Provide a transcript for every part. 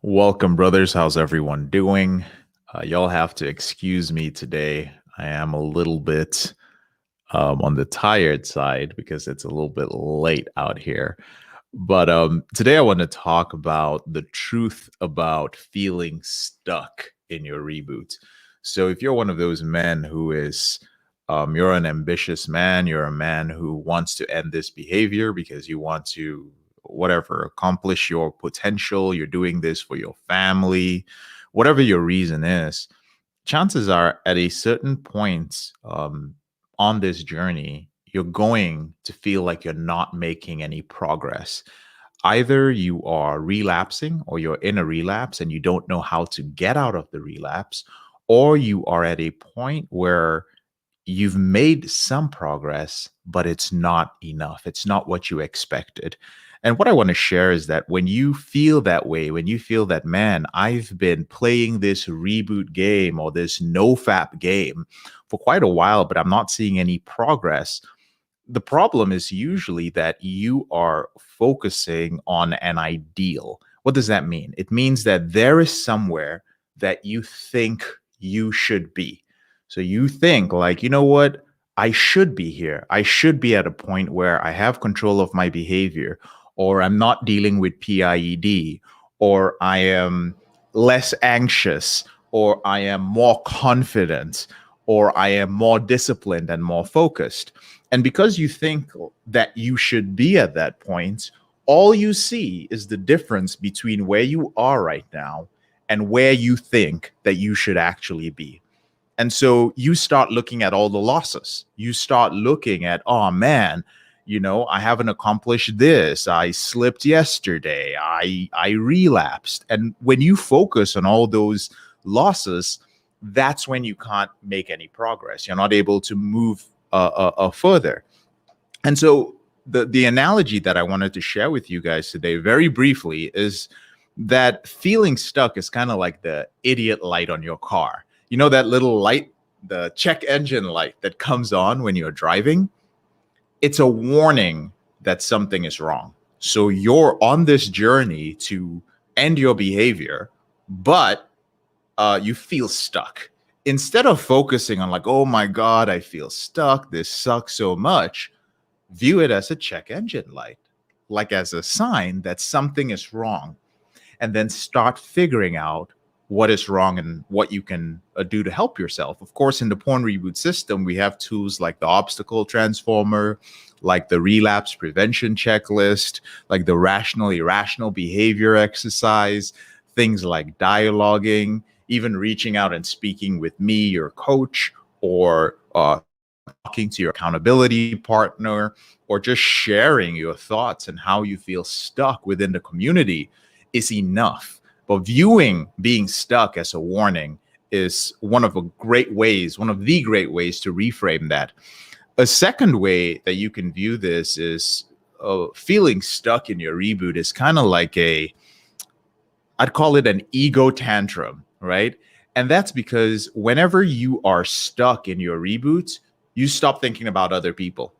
Welcome, brothers. How's everyone doing? Y'all have to excuse me today. I am a little bit on the tired side because it's a little bit late out here. But today I want to talk about the truth about feeling stuck in your reboot. So if you're one of those men who is, you're an ambitious man, you're a man who wants to end this behavior because you want to, whatever, accomplish your potential, you're doing this for your family, whatever your reason is, chances are at a certain point on this journey, you're going to feel like you're not making any progress. Either you are relapsing or you're in a relapse and you don't know how to get out of the relapse, or you are at a point where you've made some progress, but it's not enough. It's not what you expected. And what I want to share is that when you feel that way, when you feel that, man, I've been playing this reboot game or this no-fap game for quite a while, but I'm not seeing any progress. The problem is usually that you are focusing on an ideal. What does that mean? It means that there is somewhere that you think you should be. So you think like, you know what? I should be here. I should be at a point where I have control of my behavior, or I'm not dealing with PIED, or I am less anxious, or I am more confident, or I am more disciplined and more focused. And because you think that you should be at that point, all you see is the difference between where you are right now and where you think that you should actually be. And so you start looking at all the losses. You start looking at, oh man, I haven't accomplished this. I slipped yesterday. I relapsed. And when you focus on all those losses, that's when you can't make any progress. You're not able to move further. And so the analogy that I wanted to share with you guys today, very briefly, is that feeling stuck is kind of like the idiot light on your car. You know that little light, the check engine light that comes on when you're driving? It's a warning that something is wrong. So you're on this journey to end your behavior, but you feel stuck. Instead of focusing on like, oh my God, I feel stuck, this sucks so much, view it as a check engine light, like as a sign that something is wrong. And then start figuring out what is wrong and what you can do to help yourself. Of course, in the PornReboot system, we have tools like the obstacle transformer, like the relapse prevention checklist, like the rational irrational behavior exercise, things like dialoguing, even reaching out and speaking with me, your coach, or talking to your accountability partner, or just sharing your thoughts and how you feel stuck within the community is enough. But viewing being stuck as a warning is one of the great ways to reframe that. A second way that you can view this is feeling stuck in your reboot is kind of like I'd call it an ego tantrum, right? And that's because whenever you are stuck in your reboot, you stop thinking about other people.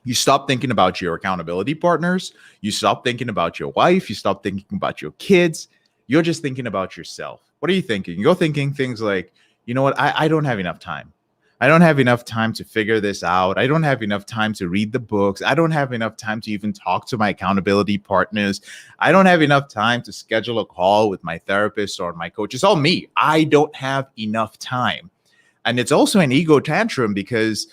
You stop thinking about your accountability partners. You stop thinking about your wife. You stop thinking about your kids. You're just thinking about yourself. What are you thinking? You're thinking things like, you know what? I don't have enough time. I don't have enough time to figure this out. I don't have enough time to read the books. I don't have enough time to even talk to my accountability partners. I don't have enough time to schedule a call with my therapist or my coach. It's all me. I don't have enough time. And it's also an ego tantrum because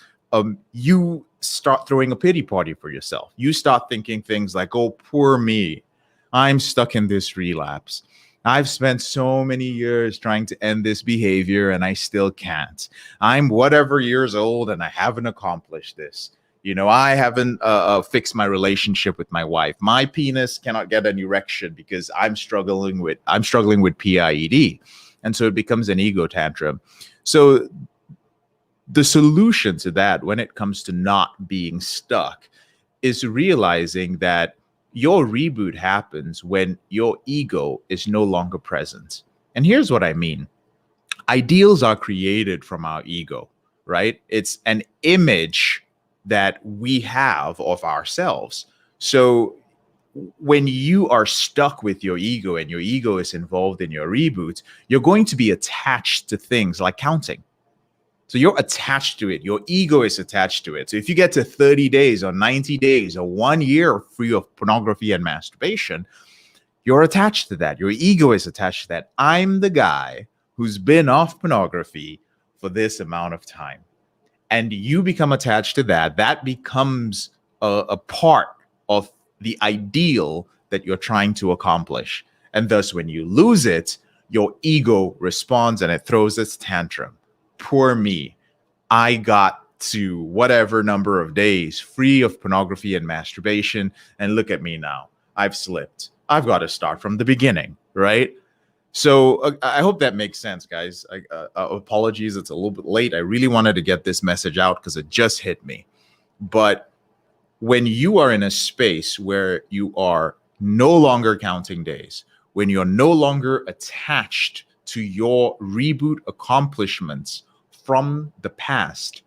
you start throwing a pity party for yourself. You start thinking things like, oh, poor me. I'm stuck in this relapse. I've spent so many years trying to end this behavior and I still can't. I'm whatever years old and I haven't accomplished this. I haven't fixed my relationship with my wife. My penis cannot get an erection because I'm struggling with PIED. And so it becomes an ego tantrum. So the solution to that when it comes to not being stuck is realizing that your reboot happens when your ego is no longer present. And here's what I mean. Ideals are created from our ego, right? It's an image that we have of ourselves. So when you are stuck with your ego and your ego is involved in your reboot, you're going to be attached to things like counting. So you're attached to it. Your ego is attached to it. So if you get to 30 days or 90 days or 1 year free of pornography and masturbation, you're attached to that. Your ego is attached to that. I'm the guy who's been off pornography for this amount of time. And you become attached to that. That becomes a part of the ideal that you're trying to accomplish. And thus, when you lose it, your ego responds and it throws its tantrum. Poor me. I got to whatever number of days free of pornography and masturbation. And look at me now. I've slipped. I've got to start from the beginning, right? So I hope that makes sense, guys. Apologies, it's a little bit late. I really wanted to get this message out because it just hit me. But when you are in a space where you are no longer counting days, when you're no longer attached to your reboot accomplishments from the past,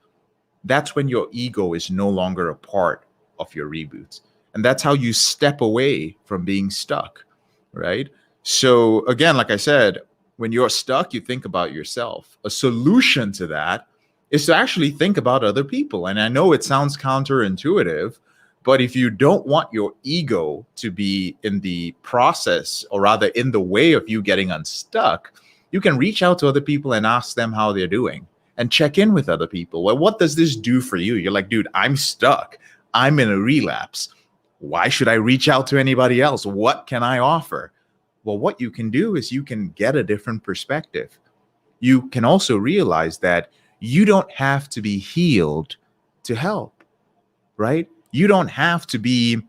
that's when your ego is no longer a part of your reboot. And that's how you step away from being stuck, right? So again, like I said, when you're stuck, you think about yourself. A solution to that is to actually think about other people. And I know it sounds counterintuitive, but if you don't want your ego to be in the process, or rather in the way of you getting unstuck, you can reach out to other people and ask them how they're doing and check in with other people. Well, what does this do for you? You're like, dude, I'm stuck. I'm in a relapse. Why should I reach out to anybody else? What can I offer? Well, what you can do is you can get a different perspective. You can also realize that you don't have to be healed to help, right? You don't have to be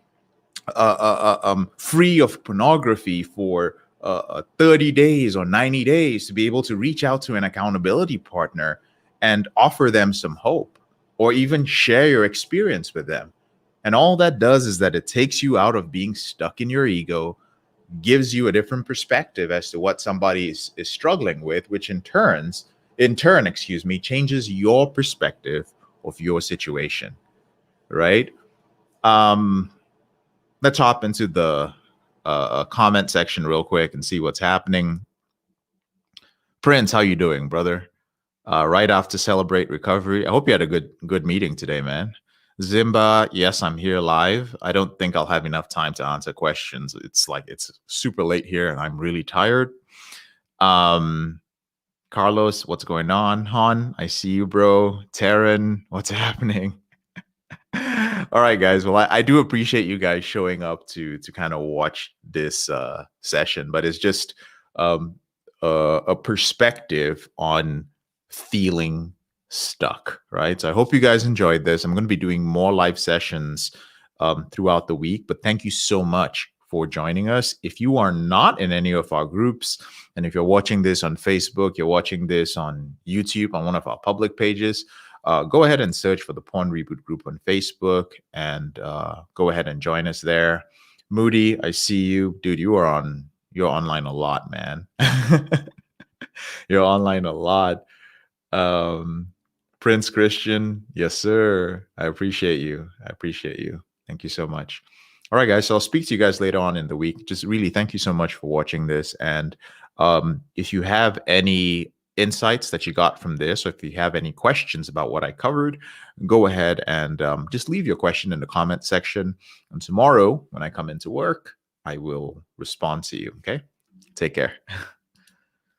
free of pornography for 30 days or 90 days to be able to reach out to an accountability partner and offer them some hope, or even share your experience with them. And all that does is that it takes you out of being stuck in your ego, gives you a different perspective as to what somebody is struggling with, which in turn, changes your perspective of your situation, right? Let's hop into the comment section real quick and see what's happening. Prince, how you doing, brother? Right after Celebrate Recovery. I hope you had a good meeting today, man. Zimba, yes, I'm here live. I don't think I'll have enough time to answer questions. It's super late here and I'm really tired. Carlos, what's going on? Han, I see you, bro. Taryn, what's happening? All right, guys. Well, I do appreciate you guys showing up to kind of watch this session, but it's just a perspective on feeling stuck, right? So I hope you guys enjoyed this. I'm going to be doing more live sessions throughout the week, but thank you so much for joining us. If you are not in any of our groups, and if you're watching this on Facebook, you're watching this on YouTube, on one of our public pages, go ahead and search for the PornReboot group on Facebook and go ahead and join us there. Moody, I see you. Dude, you're online a lot, man. You're online a lot. Prince Christian, yes, sir. I appreciate you. Thank you so much. All right, guys. So I'll speak to you guys later on in the week. Just really thank you so much for watching this. And if you have any insights that you got from this, or if you have any questions about what I covered, go ahead and just leave your question in the comment section. And tomorrow, when I come into work, I will respond to you. Okay? Take care.